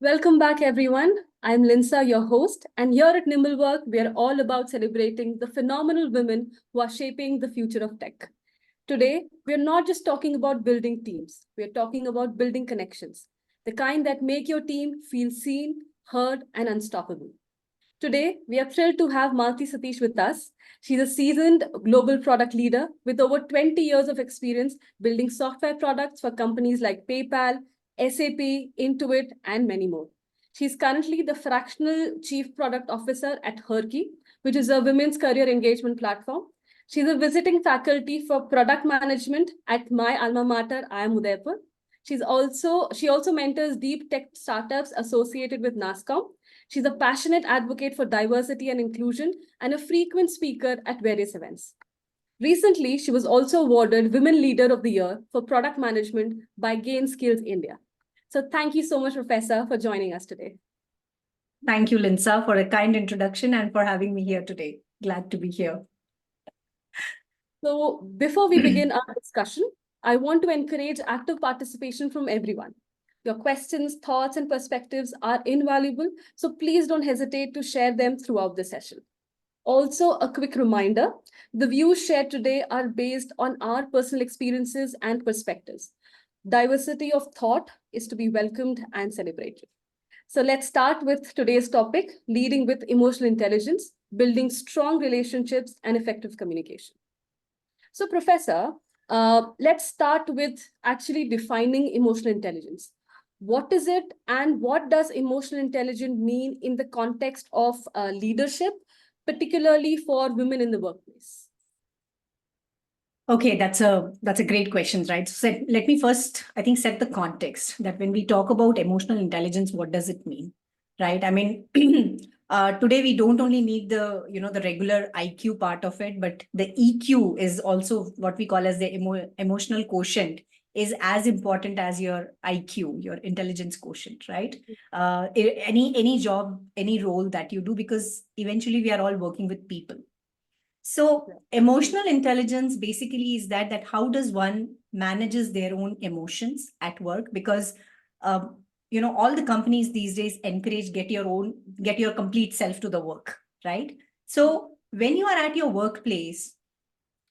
Welcome back, everyone. I'm Linsa, your host, and here at Nimblework, we are all about celebrating the phenomenal women who are shaping the future of tech. Today, we're not just talking about building teams, we're talking about building connections, the kind that make your team feel seen, heard, and unstoppable. Today, we are thrilled to have Malti Satish with us. She's a seasoned global product leader with over 20 years of experience building software products for companies like PayPal, SAP, Intuit, and many more. She's currently the fractional chief product officer at Herky, which is a women's career engagement platform. She's a visiting faculty for product management at my alma mater, IIM Udaipur. She also mentors deep tech startups associated with NASCOM. She's a passionate advocate for diversity and inclusion and a frequent speaker at various events. Recently, she was also awarded Women Leader of the Year for Product Management by Gain Skills India. So thank you so much, Professor, for joining us today. Thank you, Linsa, for a kind introduction and for having me here today. Glad to be here. So before we begin our discussion, I want to encourage active participation from everyone. Your questions, thoughts, and perspectives are invaluable, so please don't hesitate to share them throughout the session. Also, a quick reminder, the views shared today are based on our personal experiences and perspectives. Diversity of thought is to be welcomed and celebrated. So let's start with today's topic, leading with emotional intelligence, building strong relationships and effective communication. So Professor, let's start with actually defining emotional intelligence. What is it and what does emotional intelligence mean in the context of leadership, particularly for women in the workplace? Okay, that's a great question, right? So let me first, I think, set the context that when we talk about emotional intelligence, what does it mean, right? I mean, today we don't only need the regular IQ part of it, but the EQ is also what we call as the emotional quotient is as important as your IQ, your intelligence quotient, right? Any job, any role that you do, because eventually we are all working with people. So emotional intelligence basically is that how does one manages their own emotions at work? Because all the companies these days encourage get your complete self to the work, right? So when you are at your workplace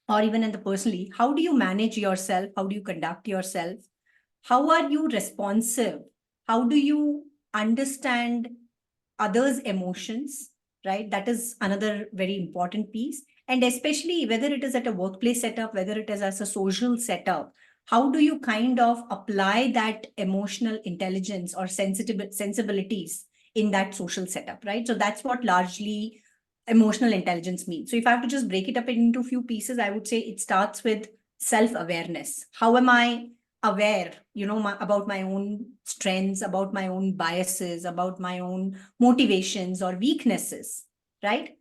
or even in the personally, how do you manage yourself? How do you conduct yourself? How are you responsive? How do you understand others' emotions, right? That is another very important piece. And especially whether it is at a workplace setup, whether it is as a social setup, how do you kind of apply that emotional intelligence or sensibilities in that social setup, right? So that's what largely emotional intelligence means. So if I have to just break it up into a few pieces, I would say it starts with self-awareness. How am I aware, about my own strengths, about my own biases, about my own motivations or weaknesses, right?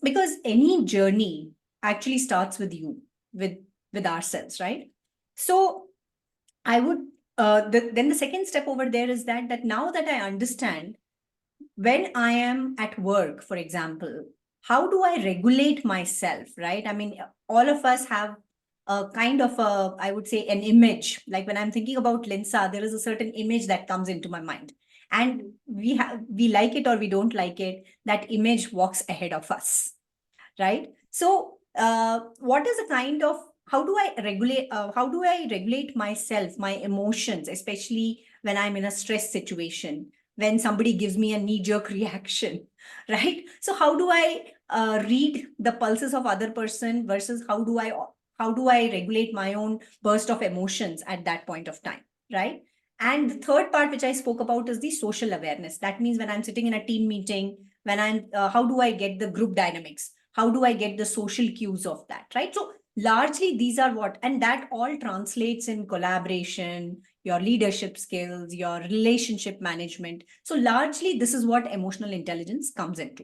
Because any journey actually starts with you, with ourselves, right? So I would, then the second step over there is that now that I understand when I am at work, for example, how do I regulate myself, right? I mean, all of us have a kind of I would say, an image. Like when I'm thinking about Linsa, there is a certain image that comes into my mind. And we like it or we don't like it, that image walks ahead of us, right? So what is a kind of, how do I regulate myself, my emotions, especially when I'm in a stress situation, when somebody gives me a knee-jerk reaction, right? So how do I read the pulses of other person versus how do I regulate my own burst of emotions at that point of time, right? And the third part, which I spoke about, is the social awareness. That means when I'm sitting in a team meeting, how do I get the group dynamics? How do I get the social cues of that, right? So largely these are and that all translates in collaboration, your leadership skills, your relationship management. So largely this is what emotional intelligence comes into.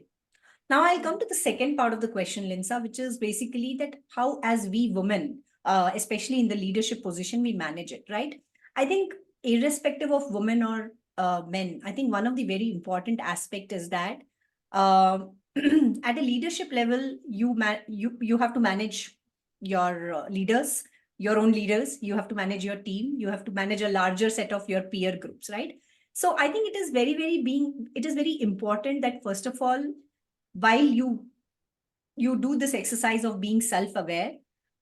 Now I'll come to the second part of the question, Linsa, which is basically that how, as we women, especially in the leadership position, we manage it, right? I think irrespective of women or men, I think one of the very important aspect is that at a leadership level, you have to manage your leaders, your own leaders. You have to manage your team. You have to manage a larger set of your peer groups, right? So I think it is very important that first of all, while you do this exercise of being self-aware,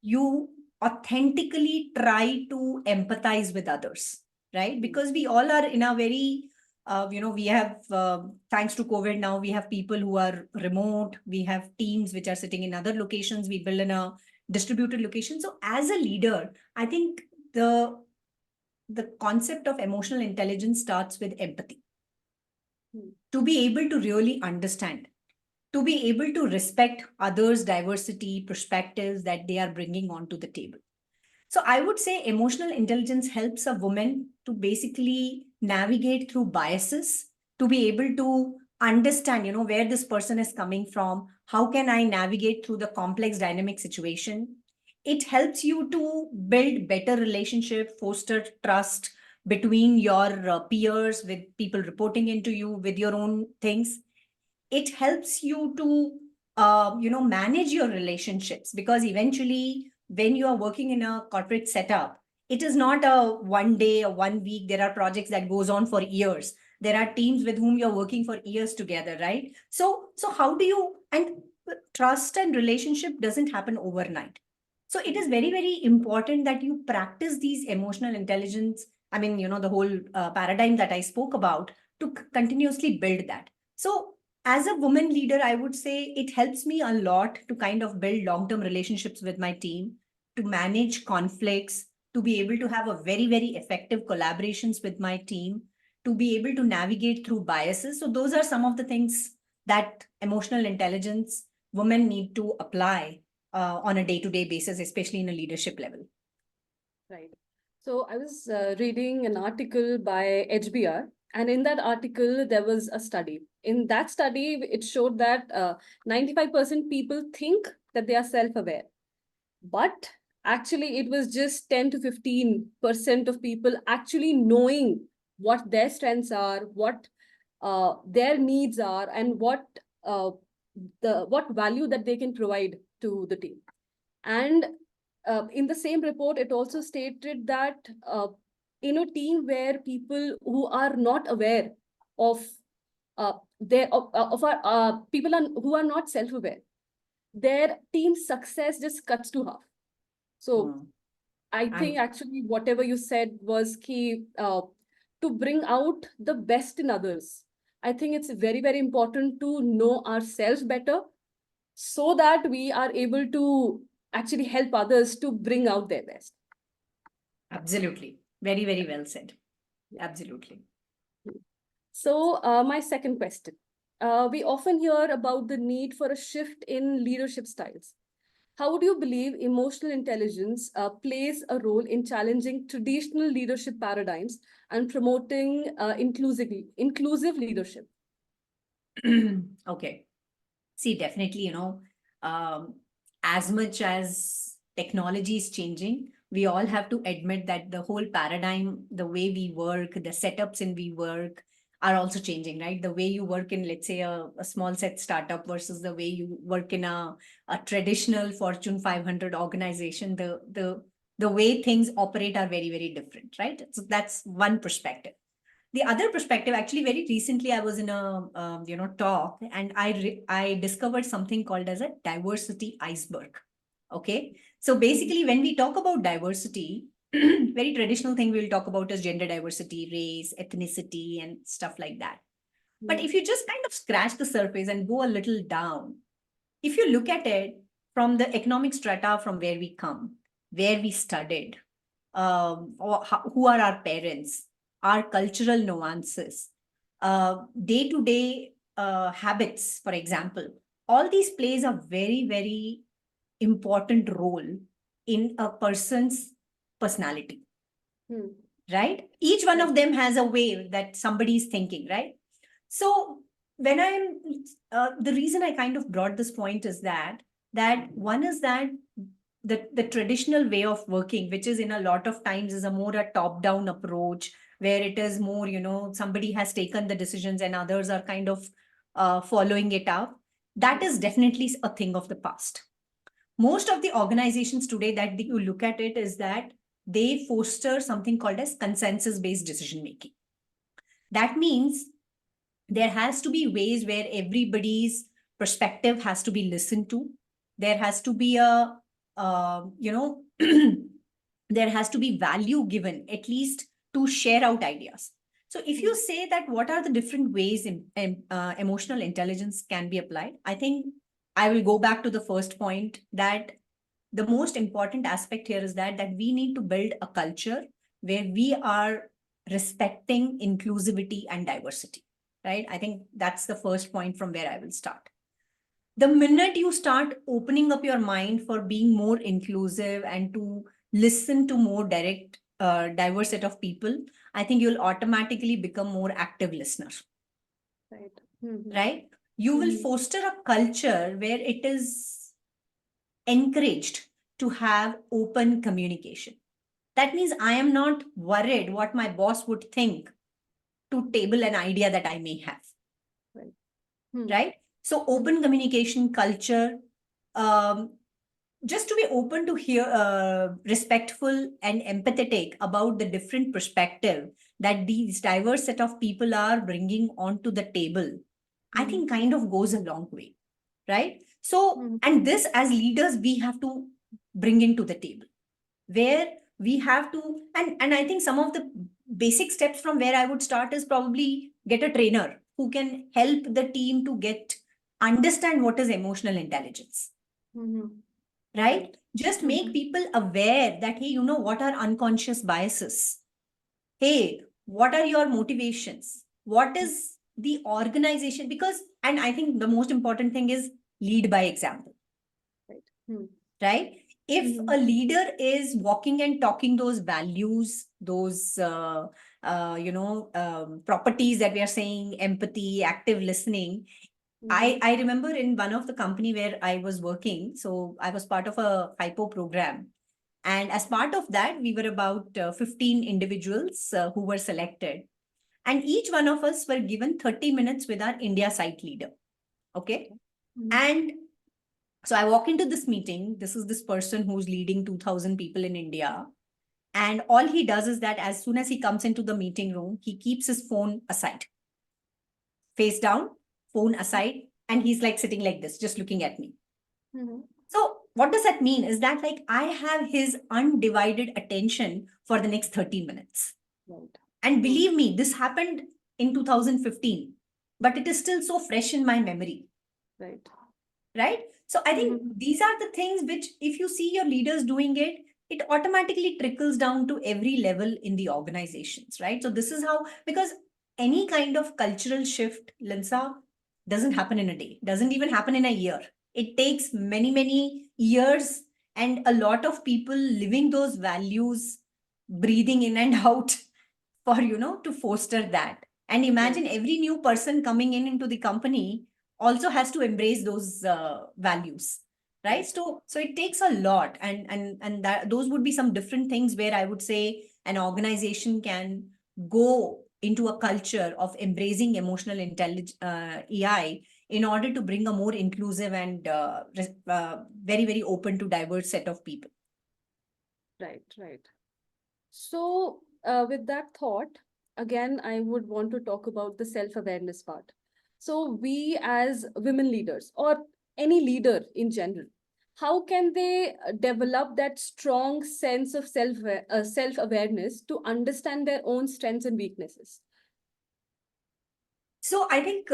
you authentically try to empathize with others, right? Because we all are in a very, we have, thanks to COVID now, we have people who are remote, we have teams which are sitting in other locations, we build in a distributed location. So as a leader, I think the concept of emotional intelligence starts with empathy. To be able to really understand, to be able to respect others' diversity, perspectives that they are bringing onto the table. So I would say emotional intelligence helps a woman to basically navigate through biases, to be able to understand, where this person is coming from, how can I navigate through the complex dynamic situation. It helps you to build better relationship, foster trust between your peers, with people reporting into you, with your own things. It helps you to manage your relationships, because eventually when you are working in a corporate setup, it is not a one day or 1 week. There are projects that goes on for years. There are teams with whom you're working for years together, right? So how do you, and trust and relationship doesn't happen overnight. So it is very, very important that you practice these emotional intelligence. I mean, the whole paradigm that I spoke about, to continuously build that. So as a woman leader, I would say it helps me a lot to kind of build long-term relationships with my team, to manage conflicts, to be able to have a very, very effective collaborations with my team, to be able to navigate through biases. So those are some of the things that emotional intelligence women need to apply on a day-to-day basis, especially in a leadership level. Right. So I was reading an article by HBR, and in that article, there was a study. In that study, it showed that 95% people think that they are self-aware, but actually it was just 10 to 15% of people actually knowing what their strengths are, what their needs are, and what value that they can provide to the team. And in the same report, it also stated that in a team where people who are not aware of their of our people who are not self-aware, their team success just cuts to half. So I think actually whatever you said was key to bring out the best in others. I think it's very, very important to know ourselves better so that we are able to actually help others to bring out their best. Absolutely. Very, very well said. Absolutely. So my second question. We often hear about the need for a shift in leadership styles. How do you believe emotional intelligence plays a role in challenging traditional leadership paradigms and promoting inclusive leadership? Okay. See, definitely, as much as technology is changing, we all have to admit that the whole paradigm, the way we work, the setups in we work are also changing, right? The way you work in, let's say, a small set startup versus the way you work in a traditional Fortune 500 organization, the way things operate are very, very different, right? So that's one perspective. The other perspective, actually, very recently, I was in a talk, and I discovered something called as a diversity iceberg. Okay, so basically, when we talk about diversity, very traditional thing we'll talk about is gender diversity, race, ethnicity, and stuff like that. But if you just kind of scratch the surface and go a little down, if you look at it from the economic strata from where we come, where we studied, who are our parents, our cultural nuances, day-to-day habits, for example, all these plays a very, very important role in a person's personality, right? Each one of them has a way that somebody is thinking, right? So when the reason I kind of brought this point is that one is that the traditional way of working, which is in a lot of times is a more a top-down approach, where it is more, somebody has taken the decisions and others are kind of following it up. That is definitely a thing of the past. Most of the organizations today that you look at it is that they foster something called as consensus-based decision making. That means there has to be ways where everybody's perspective has to be listened to. There has to be a, there has to be value given, at least to share out ideas. So if you say that what are the different ways emotional intelligence can be applied, I think I will go back to the first point that the most important aspect here is that we need to build a culture where we are respecting inclusivity and diversity, right? I think that's the first point from where I will start. The minute you start opening up your mind for being more inclusive and to listen to more diverse set of people, I think you'll automatically become more active listener. Right. Right? You will foster a culture where it is encouraged to have open communication. That means I am not worried what my boss would think to table an idea that I may have. Right. Right? So open communication culture, just to be open to hear, respectful and empathetic about the different perspective that these diverse set of people are bringing onto the table, I think kind of goes a long way, right? So, and this as leaders, we have to bring into the table where we have to, and I think some of the basic steps from where I would start is probably get a trainer who can help the team to understand what is emotional intelligence. Right? Just make people aware that, hey, what are unconscious biases? Hey, what are your motivations? What is the organization? Because, and I think the most important thing is lead by example. Right? If a leader is walking and talking those values, those, properties that we are saying, empathy, active listening, I remember in one of the company where I was working, so I was part of a hypo program. And as part of that, we were about 15 individuals who were selected. And each one of us were given 30 minutes with our India site leader. Okay. And so I walk into this meeting. This is this person who's leading 2,000 people in India. And all he does is that as soon as he comes into the meeting room, he keeps his phone aside, face down, phone aside, and he's like sitting like this, just looking at me. So what does that mean is that like I have his undivided attention for the next 30 minutes. Right. And believe me, this happened in 2015, but it is still so fresh in my memory. Right. Right. So I think these are the things which if you see your leaders doing it, it automatically trickles down to every level in the organizations, right? So this is how, because any kind of cultural shift, Linsa, doesn't happen in a day, doesn't even happen in a year. It takes many, many years and a lot of people living those values, breathing in and out for, to foster that. And imagine every new person coming into the company also has to embrace those values. Right. So it takes a lot. And that those would be some different things where I would say an organization can go into a culture of embracing emotional intelligence, EI, in order to bring a more inclusive and very, very open to diverse set of people. Right, right. So with that thought, again, I would want to talk about the self-awareness part. So we as women leaders or any leader in general, how can they develop that strong sense of self-awareness to understand their own strengths and weaknesses? So I think,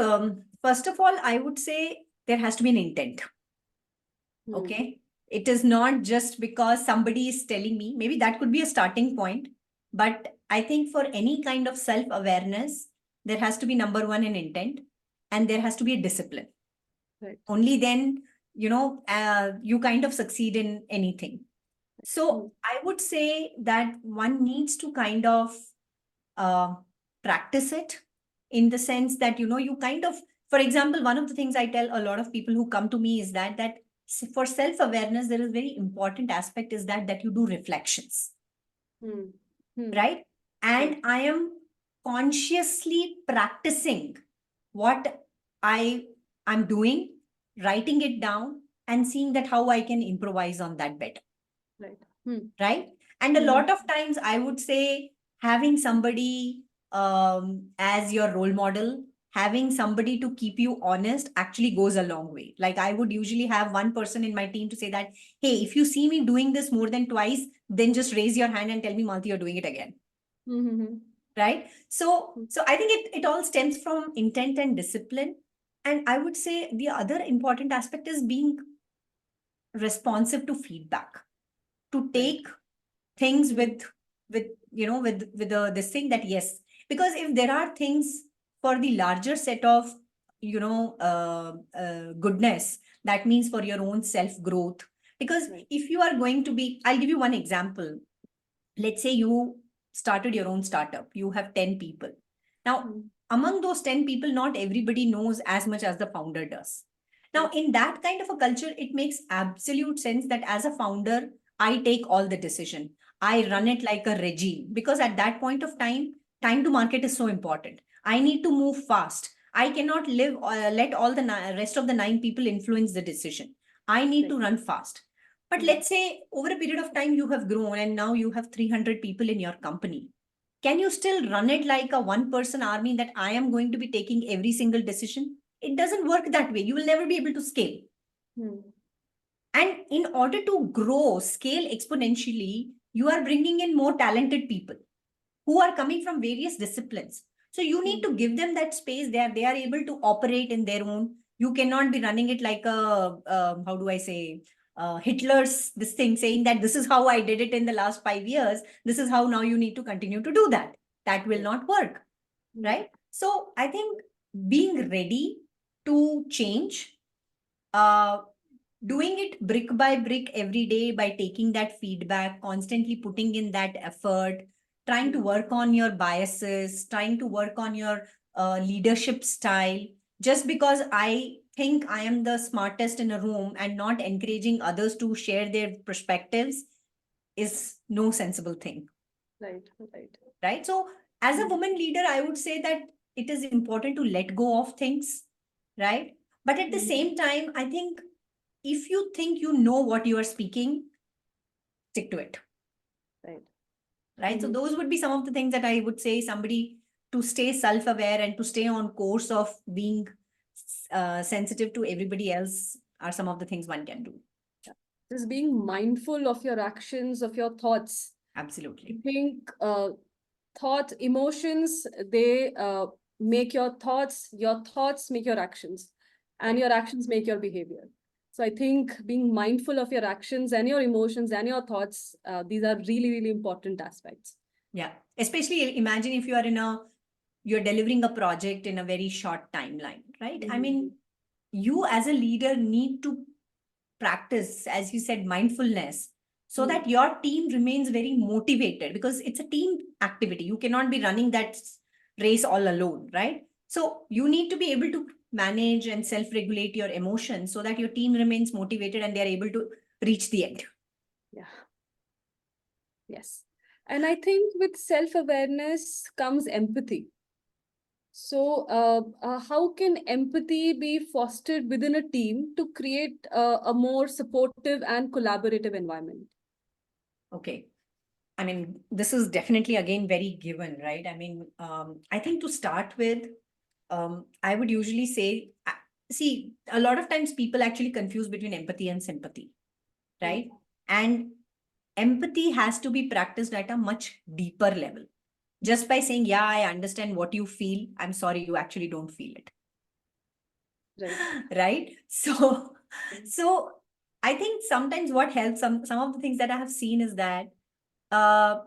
first of all, I would say there has to be an intent. Okay. It is not just because somebody is telling me, maybe that could be a starting point. But I think for any kind of self-awareness, there has to be number one, an intent, and there has to be a discipline. Right. Only then, you kind of succeed in anything. So I would say that one needs to kind of practice it in the sense that, you kind of, for example, one of the things I tell a lot of people who come to me is that for self-awareness, there is very important aspect is that you do reflections. Right? And I am consciously practicing what I'm doing, writing it down and seeing that how I can improvise on that better. Right. Right. And a lot of times I would say having somebody as your role model, having somebody to keep you honest actually goes a long way. Like I would usually have one person in my team to say that, hey, if you see me doing this more than twice, then just raise your hand and tell me, Malti, you're doing it again. Mm-hmm. Right? So I think it all stems from intent and discipline. And I would say the other important aspect is being responsive to feedback, to take things with this thing that yes, because if there are things for the larger set of goodness, that means for your own self growth. Because Right. if you are going to be, I'll give you one example. Let's say you started your own startup, you have 10 people. Now, Mm. among those 10 people, not everybody knows as much as the founder does. Now, in that kind of a culture, it makes absolute sense that as a founder, I take all the decision. I run it like a regime, because at that point of time to market is so important. I need to move fast. I cannot let all the rest of the 9 people influence the decision. I need to Right. run fast. But Mhm. let's say over a period of time, you have grown and now you have 300 people in your company. Can you still run it like a one person army that I am going to be taking every single decision? It doesn't work that way. You will never be able to scale. Mm. And in order to grow, scale exponentially, you are bringing in more talented people who are coming from various disciplines. So you need to give them that space there. They are able to operate in their own. You cannot be running it like a, how do I say, Hitler's this thing saying that this is how I did it in the last 5 years. This is how now you need to continue to do that. That will not work, Mm. right? So I think being ready to change, uh, doing it brick by brick every day by taking that feedback, constantly putting in that effort, trying to work on your biases, trying to work on your leadership style. Just because I think I am the smartest in a room and not encouraging others to share their perspectives is no sensible thing, Right. Right. right? So as a Mm. woman leader, I would say that it is important to let go of things, right? But at the Mm. same time, I think if you think you know what you are speaking, stick to it. Right. Right. So Mhm. those would be some of the things that I would say somebody to stay self-aware and to stay on course of being sensitive to everybody else are some of the things one can do. Just being mindful of your actions, of your thoughts. I Absolutely. think thought, emotions, they make your thoughts make your actions, and Right. your actions make your behavior. So I think being mindful of your actions and your emotions and your thoughts, these are really, really important aspects. Yeah. Especially imagine if you're delivering a project in a very short timeline, right? I mean, you as a leader need to practice, as you said, mindfulness, so that your team remains very motivated, because it's a team activity. You cannot be running that race all alone, right? So you need to be able to manage and self-regulate your emotions so that your team remains motivated and they are able to reach the end. Yeah. Yes. And I think with self-awareness comes empathy. So, how can empathy be fostered within a team to create a more supportive and collaborative environment? Okay. I mean, this is definitely again very given, right? I mean, I think to start with, I would usually say, see, a lot of times people actually confuse between empathy and sympathy, right? And empathy has to be practiced at a much deeper level. Just by saying, yeah, I understand what you feel, I'm sorry, you actually don't feel it. Right. Right? So I think sometimes what helps, some of the things that I have seen is that uh,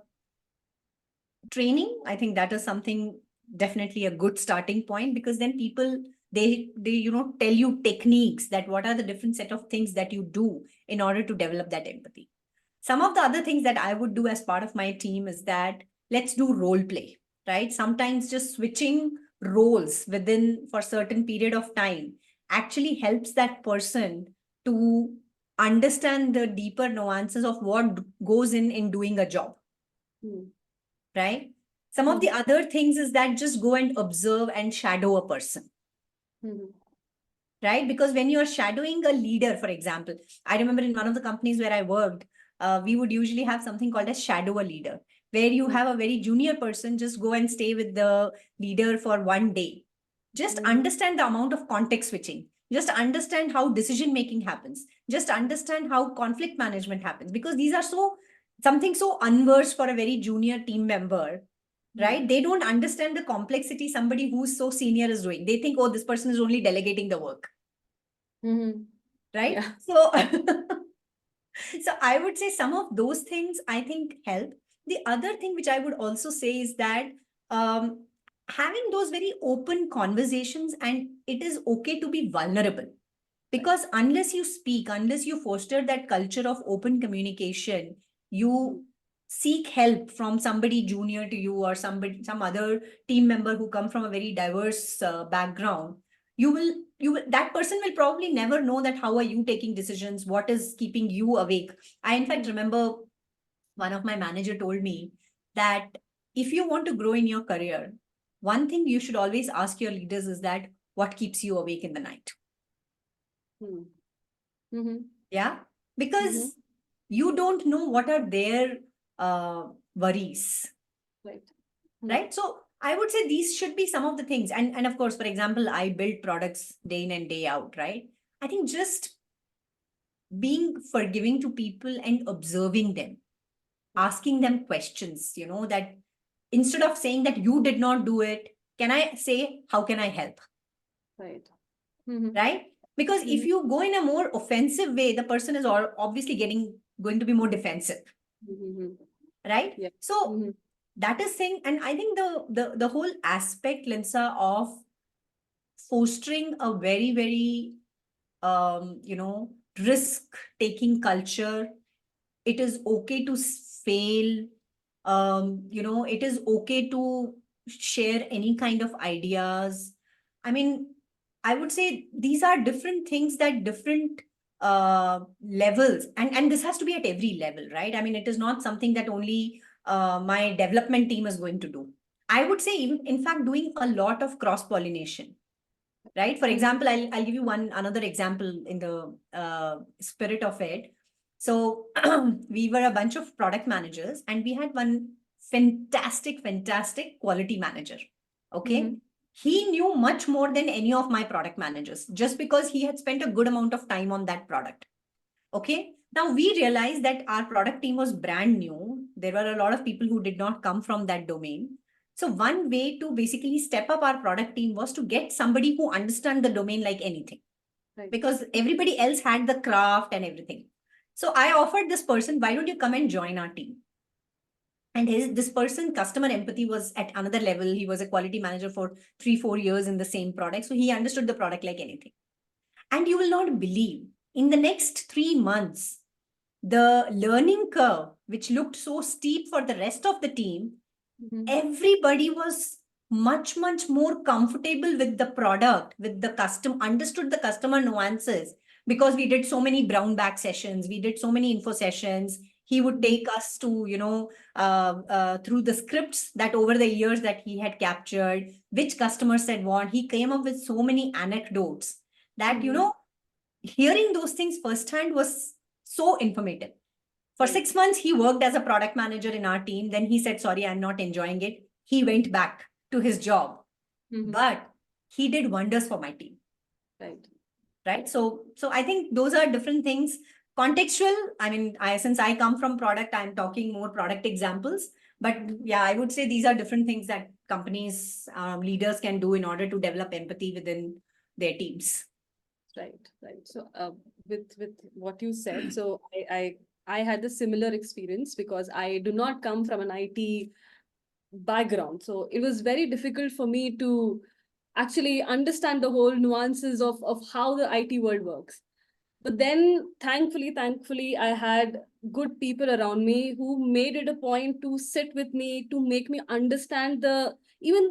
training, I think that is something definitely a good starting point, because then people, they tell you techniques, that what are the different set of things that you do in order to develop that empathy. Some of the other things that I would do as part of my team is that let's do role play, right? Sometimes just switching roles within for certain period of time actually helps that person to understand the deeper nuances of what goes in doing a job, Mm. right? Some of the other things is that just go and observe and shadow a person, Mhm. right? Because when you are shadowing a leader, for example, I remember in one of the companies where I worked, we would usually have something called a shadow a leader. where you have a very junior person just go and stay with the leader for one day. Just understand the amount of context switching. Just understand how decision making happens. Just understand how conflict management happens, because these are something so unversed for a very junior team member, right? They don't understand the complexity somebody who's so senior is doing. They think, oh, this person is only delegating the work, right? Yeah. So, so I would say some of those things I think help. The other thing which I would also say is that having those very open conversations, and it is okay to be vulnerable, because unless you speak, unless you foster that culture of open communication, you seek help from somebody junior to you or some other team member who come from a very diverse background, that person will probably never know that how are you taking decisions, what is keeping you awake. I in fact remember one of my manager told me that if you want to grow in your career, one thing you should always ask your leaders is that what keeps you awake in the night. Yeah, because you don't know what are their worries, right? So I would say these should be some of the things. And of course, for example, I build products day in and day out, right? I think just being forgiving to people and observing them, asking them questions, that instead of saying that you did not do it, can I say, how can I help? Right. Right? Because if you go in a more offensive way, the person is obviously going to be more defensive. Right? Yeah. So that is thing. And I think the whole aspect, Linsa, of fostering a very, very risk-taking culture. It is okay to fail. It is okay to share any kind of ideas. I mean, I would say these are different things that different levels, and this has to be at every level, right? I mean, it is not something that only my development team is going to do. I would say, even in fact, doing a lot of cross-pollination, right? For example, I'll give you another example in the spirit of it. So we were a bunch of product managers, and we had one fantastic quality manager. Okay. He knew much more than any of my product managers, just because he had spent a good amount of time on that product. Okay. Now we realized that our product team was brand new. There were a lot of people who did not come from that domain. So one way to basically step up our product team was to get somebody who understands the domain like anything. Right. Because everybody else had the craft and everything. So I offered this person, why don't you come and join our team? And this person, customer empathy was at another level. He was a quality manager for 3-4 years in the same product. So he understood the product like anything. And you will not believe, in the next 3 months, the learning curve, which looked so steep for the rest of the team, everybody was much more comfortable with the product, with the understood the customer nuances, because we did so many brown bag sessions, we did so many info sessions. He would take us to, through the scripts that over the years that he had captured, which customers said what. He came up with so many anecdotes that, hearing those things firsthand was so informative. For 6 months, he worked as a product manager in our team. Then he said, sorry, I'm not enjoying it. He went back to his job. But he did wonders for my team. Right. So I think those are different things. Contextual, I mean, since I come from product, I'm talking more product examples. But yeah, I would say these are different things that companies, leaders can do in order to develop empathy within their teams. Right. So with what you said, so I had a similar experience because I do not come from an IT background. So it was very difficult for me to actually understand the whole nuances of how the IT world works. But then thankfully, I had good people around me who made it a point to sit with me, to make me understand even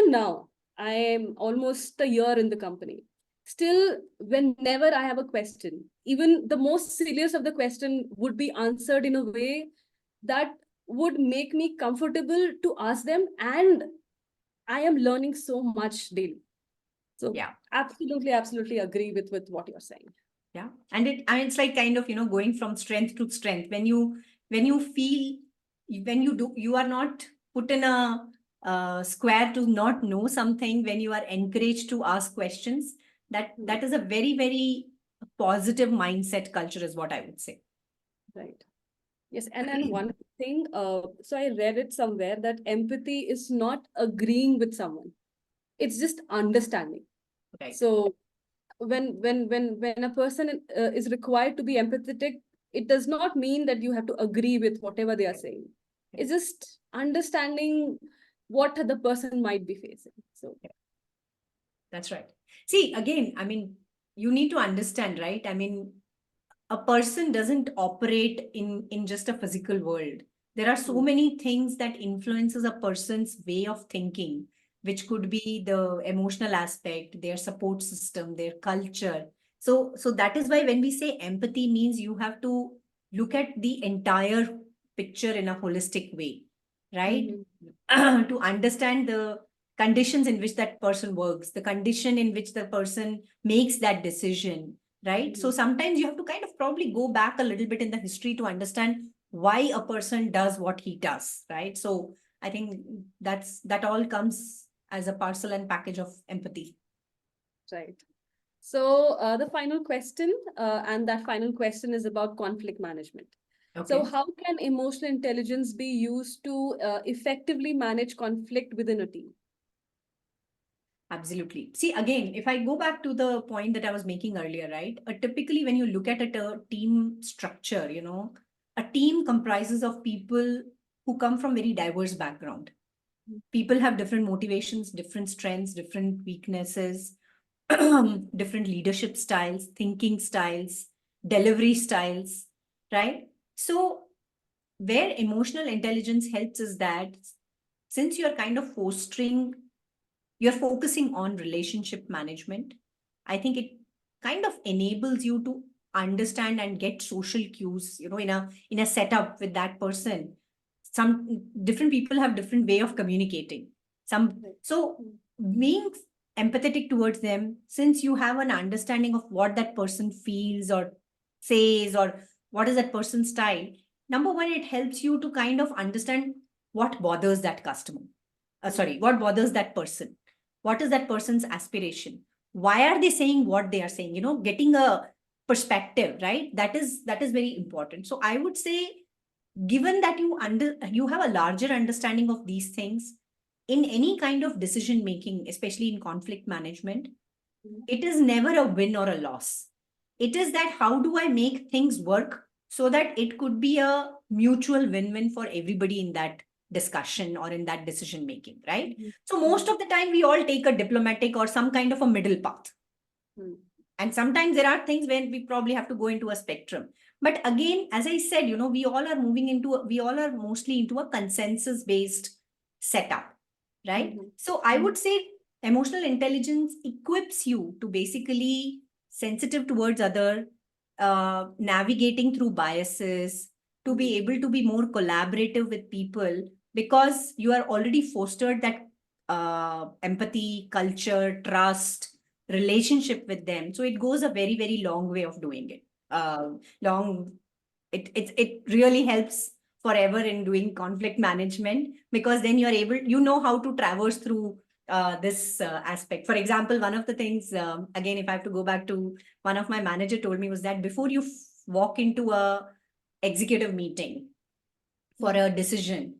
now, I am almost a year in the company. Still, whenever I have a question, even the most serious of the question would be answered in a way that would make me comfortable to ask them. And I am learning so much daily. So yeah, absolutely agree with what you're saying. Yeah. And it's like kind of, going from strength to strength. When you feel when you are not put in a square to not know something, when you are encouraged to ask questions, that is a very, very positive mindset culture is what I would say. Right. Yes, and one thing, so I read it somewhere that empathy is not agreeing with someone; it's just understanding. Right. So when a person is required to be empathetic, it does not mean that you have to agree with whatever they are saying. It's just understanding what the person might be facing. So That's right. See, again, I mean, you need to understand, right? I mean, a person doesn't operate in just a physical world. There are so many things that influences a person's way of thinking, which could be the emotional aspect, their support system, their culture. So that is why when we say empathy means you have to look at the entire picture in a holistic way, right? To understand the conditions in which that person works, the condition in which the person makes that decision, right? So sometimes you have to kind of probably go back a little bit in the history to understand why a person does what he does, right? So I think that all comes as a parcel and package of empathy. right. So the final question, and that final question is about conflict management. So Okay. how can emotional intelligence be used to effectively manage conflict within a team? Absolutely. See, again, if I go back to the point that I was making earlier, right? Typically, when you look at a team structure, a team comprises of people who come from very diverse background. People have different motivations, different strengths, different weaknesses, different leadership styles, thinking styles, delivery styles, right? So, where emotional intelligence helps is that since you're kind of you're focusing on relationship management, I think it kind of enables you to understand and get social cues, in a setup with that person. Some different people have different way of communicating. So being empathetic towards them, since you have an understanding of what that person feels or says, or what is that person's style, number one, it helps you to kind of understand what bothers that customer. What bothers that person? What is that person's aspiration? Why are they saying what they are saying? Getting a perspective, right? That is very important. So I would say, given that you have a larger understanding of these things in any kind of decision making, especially in conflict management, it is never a win or a loss. It is that how do I make things work so that it could be a mutual win-win for everybody in that discussion or in that decision making, right? So most of the time we all take a diplomatic or some kind of a middle path. And sometimes there are things when we probably have to go into a spectrum. But again, as I said, we all are mostly into a consensus based setup, right? So I would say emotional intelligence equips you to basically sensitive towards other, navigating through biases, to be able to be more collaborative with people, because you are already fostered that empathy, culture, trust, relationship with them. So it goes a very, very long way of doing it. Long, it really helps forever in doing conflict management, because then you're able, how to traverse through this aspect. For example, one of the things, again, if I have to go back to one of my manager told me, was that before you walk into a executive meeting for a decision,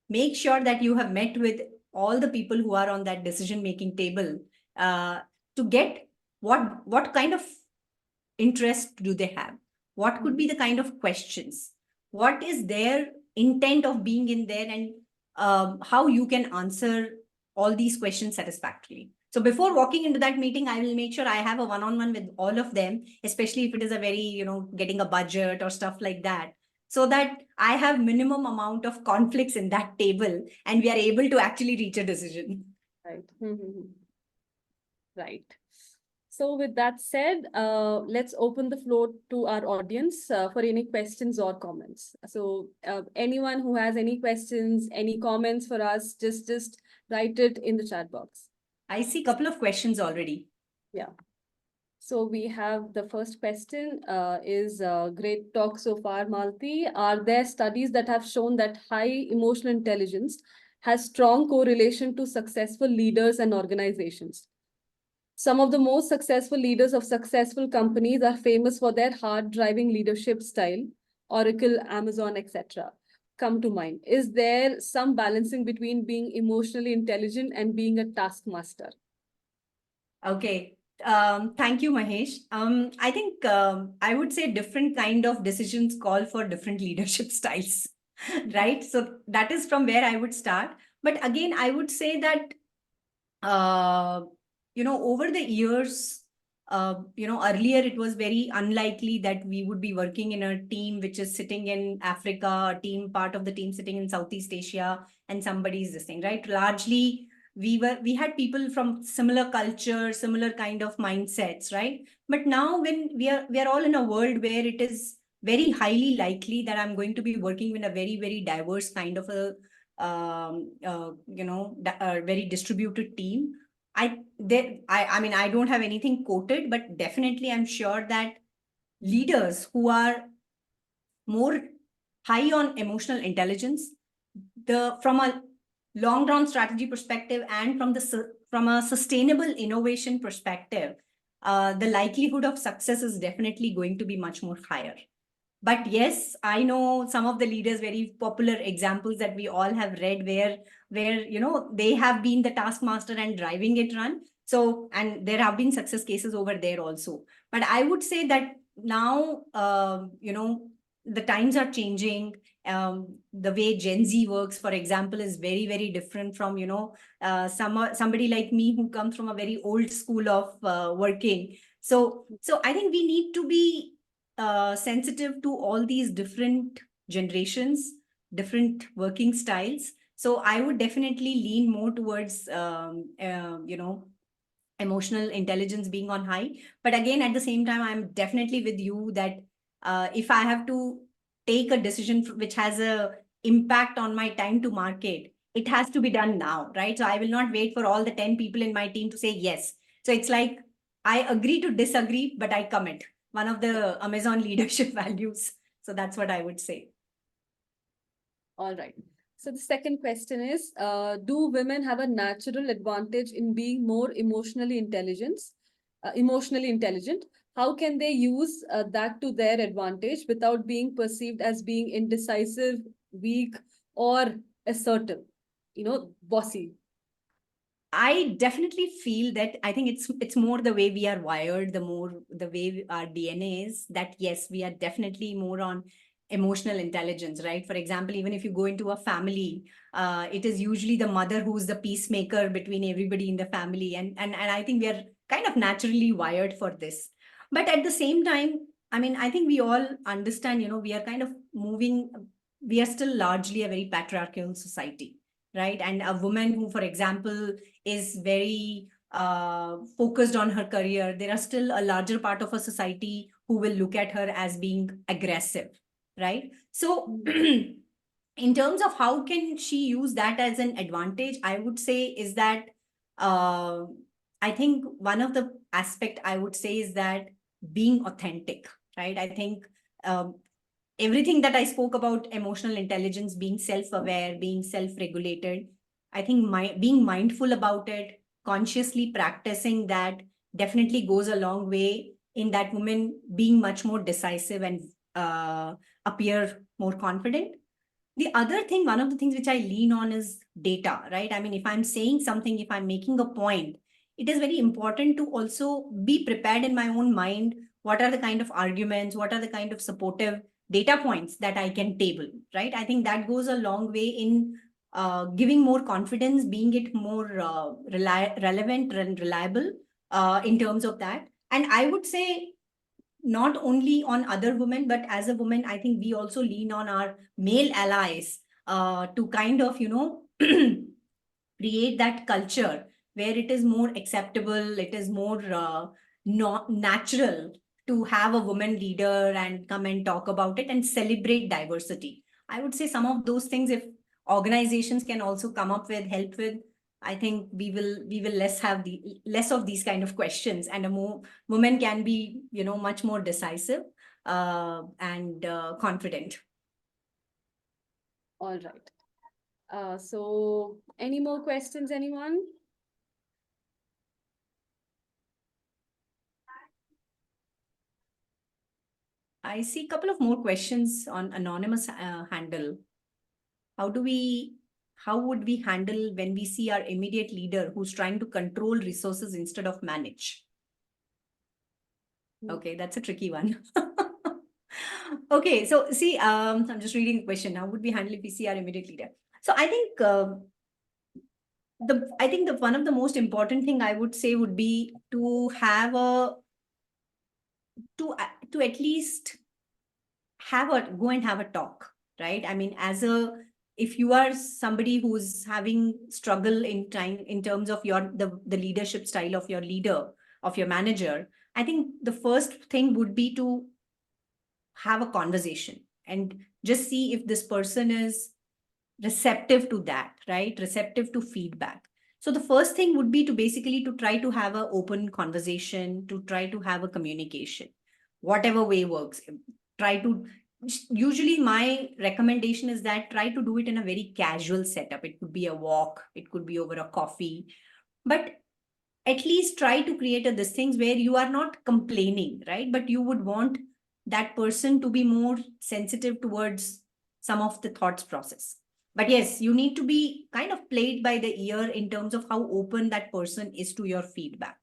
make sure that you have met with all the people who are on that decision making table, to get what kind of interest do they have, what could be the kind of questions, what is their intent of being in there, and how you can answer all these questions satisfactorily. So before walking into that meeting, I will make sure I have a one-on-one with all of them, especially if it is a very, getting a budget or stuff like that, so that I have minimum amount of conflicts in that table and we are able to actually reach a decision. Right. Right. So with that said, let's open the floor to our audience for any questions or comments. So anyone who has any questions, any comments for us, just write it in the chat box. I see a couple of questions already. Yeah. So we have the first question is great talk so far, Malti. Are there studies that have shown that high emotional intelligence has strong correlation to successful leaders and organizations? Some of the most successful leaders of successful companies are famous for their hard-driving leadership style. Oracle, Amazon, etc. come to mind. Is there some balancing between being emotionally intelligent and being a taskmaster? Okay. Thank you, Mahesh. I think I would say different kind of decisions call for different leadership styles, right? So that is from where I would start. But again, I would say that over the years, earlier it was very unlikely that we would be working in a team which is sitting in Africa, a team part of the team sitting in Southeast Asia, and somebody's this thing, right? Largely, we had people from similar culture, similar kind of mindsets, right? But now when we are all in a world where it is very highly likely that I'm going to be working in a very, very diverse kind of a very distributed team. I mean, I don't have anything quoted, but definitely I'm sure that leaders who are more high on emotional intelligence, from a long run strategy perspective and from a sustainable innovation perspective, the likelihood of success is definitely going to be much more higher. But yes, I know some of the leaders, very popular examples that we all have read where they have been the taskmaster and driving it run. So, and there have been success cases over there also. But I would say that now, the times are changing. The way Gen Z works, for example, is very, very different from, somebody like me who comes from a very old school of working. So I think we need to be sensitive to all these different generations, different working styles. So I would definitely lean more towards, emotional intelligence being on high. But again, at the same time, I'm definitely with you that if I have to take a decision which has a impact on my time to market, it has to be done now, right? So I will not wait for all the 10 people in my team to say yes. So it's like, I agree to disagree, but I commit. One of the Amazon leadership values. So that's what I would say. All right. So the second question is, do women have a natural advantage in being more emotionally intelligent? How can they use that to their advantage without being perceived as being indecisive, weak, or assertive? Bossy. I definitely feel that I think it's more the way we are wired, the way our DNA is, that yes, we are definitely more on emotional intelligence, right? For example, even if you go into a family, it is usually the mother who's the peacemaker between everybody in the family, and I think we are kind of naturally wired for this. But at the same time, I mean, I think we all understand, we are kind of moving. We are still largely a very patriarchal society, right? And a woman who, for example, is very focused on her career, there are still a larger part of a society who will look at her as being aggressive, right? So in terms of how can she use that as an advantage, I would say is that uh, I think one of the aspect I would say is that being authentic, right? I think um, everything that I spoke about emotional intelligence, being self-aware, being self-regulated, I think being mindful about it, consciously practicing that definitely goes a long way in that woman being much more decisive and appear more confident. The other thing, one of the things which I lean on is data, right? I mean, if I'm saying something, if I'm making a point, it is very important to also be prepared in my own mind. What are the kind of arguments? What are the kind of supportive data points that I can table, right? I think that goes a long way in giving more confidence, being it more relevant and reliable in terms of that. And I would say not only on other women, but as a woman, I think we also lean on our male allies to kind of, create that culture where it is more acceptable, it is more not natural to have a woman leader and come and talk about it and celebrate diversity. I would say some of those things, if organizations can also come up with, help with, I think we will less of these kind of questions, and woman can be, much more decisive and confident. All right. So any more questions, anyone? I see a couple of more questions on anonymous handle. How would we handle when we see our immediate leader who's trying to control resources instead of manage? Okay, that's a tricky one. Okay, so see, I'm just reading the question. How would we handle if we see our immediate leader? So I think the one of the most important thing I would say would be to have to at least go and have a talk, right? I mean, if you are somebody who's having struggle in terms of the leadership style of your leader, of your manager, I think the first thing would be to have a conversation and just see if this person is receptive to that, right? Receptive to feedback. So the first thing would be to basically to try to have an open conversation, to try to have a communication, whatever way works. Usually my recommendation is that try to do it in a very casual setup. It could be a walk, it could be over a coffee, but at least try to create these things where you are not complaining, right? But you would want that person to be more sensitive towards some of the thoughts process. But yes, you need to be kind of played by the ear in terms of how open that person is to your feedback.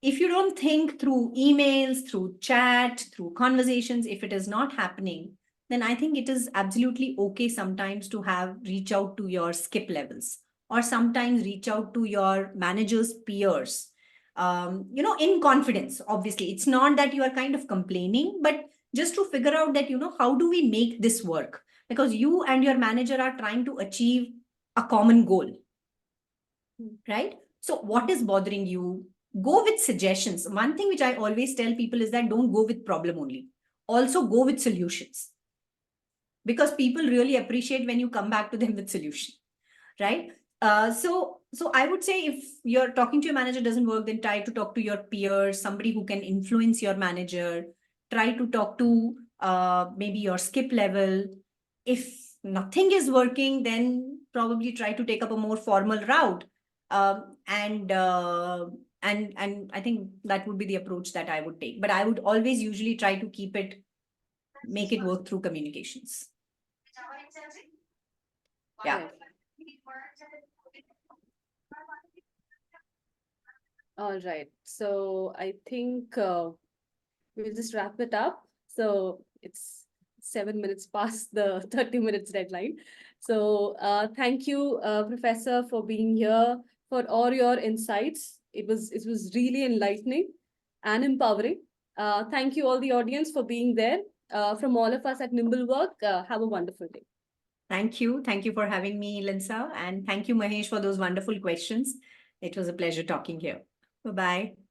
If you don't think through emails, through chat, through conversations, if it is not happening, then I think it is absolutely okay sometimes to reach out to your skip levels, or sometimes reach out to your manager's peers, in confidence. Obviously, it's not that you are kind of complaining, but just to figure out that, how do we make this work? Because you and your manager are trying to achieve a common goal, right? So what is bothering you? Go with suggestions. One thing which I always tell people is that don't go with problem only. Also go with solutions. Because people really appreciate when you come back to them with solution, right? So I would say if you're talking to your manager doesn't work, then try to talk to your peers, somebody who can influence your manager. Try to talk to maybe your skip level. If nothing is working, then probably try to take up a more formal route. And I think that would be the approach that I would take. But I would always usually try to make it work through communications. Yeah. All right. So I think we'll just wrap it up. So it's 7 minutes past the 30 minutes deadline. So thank you, Professor, for being here, for all your insights. It was really enlightening and empowering. Thank you all the audience for being there. From all of us at NimbleWork, have a wonderful day. Thank you. Thank you for having me, Linsa. And thank you, Mahesh, for those wonderful questions. It was a pleasure talking here. Bye-bye.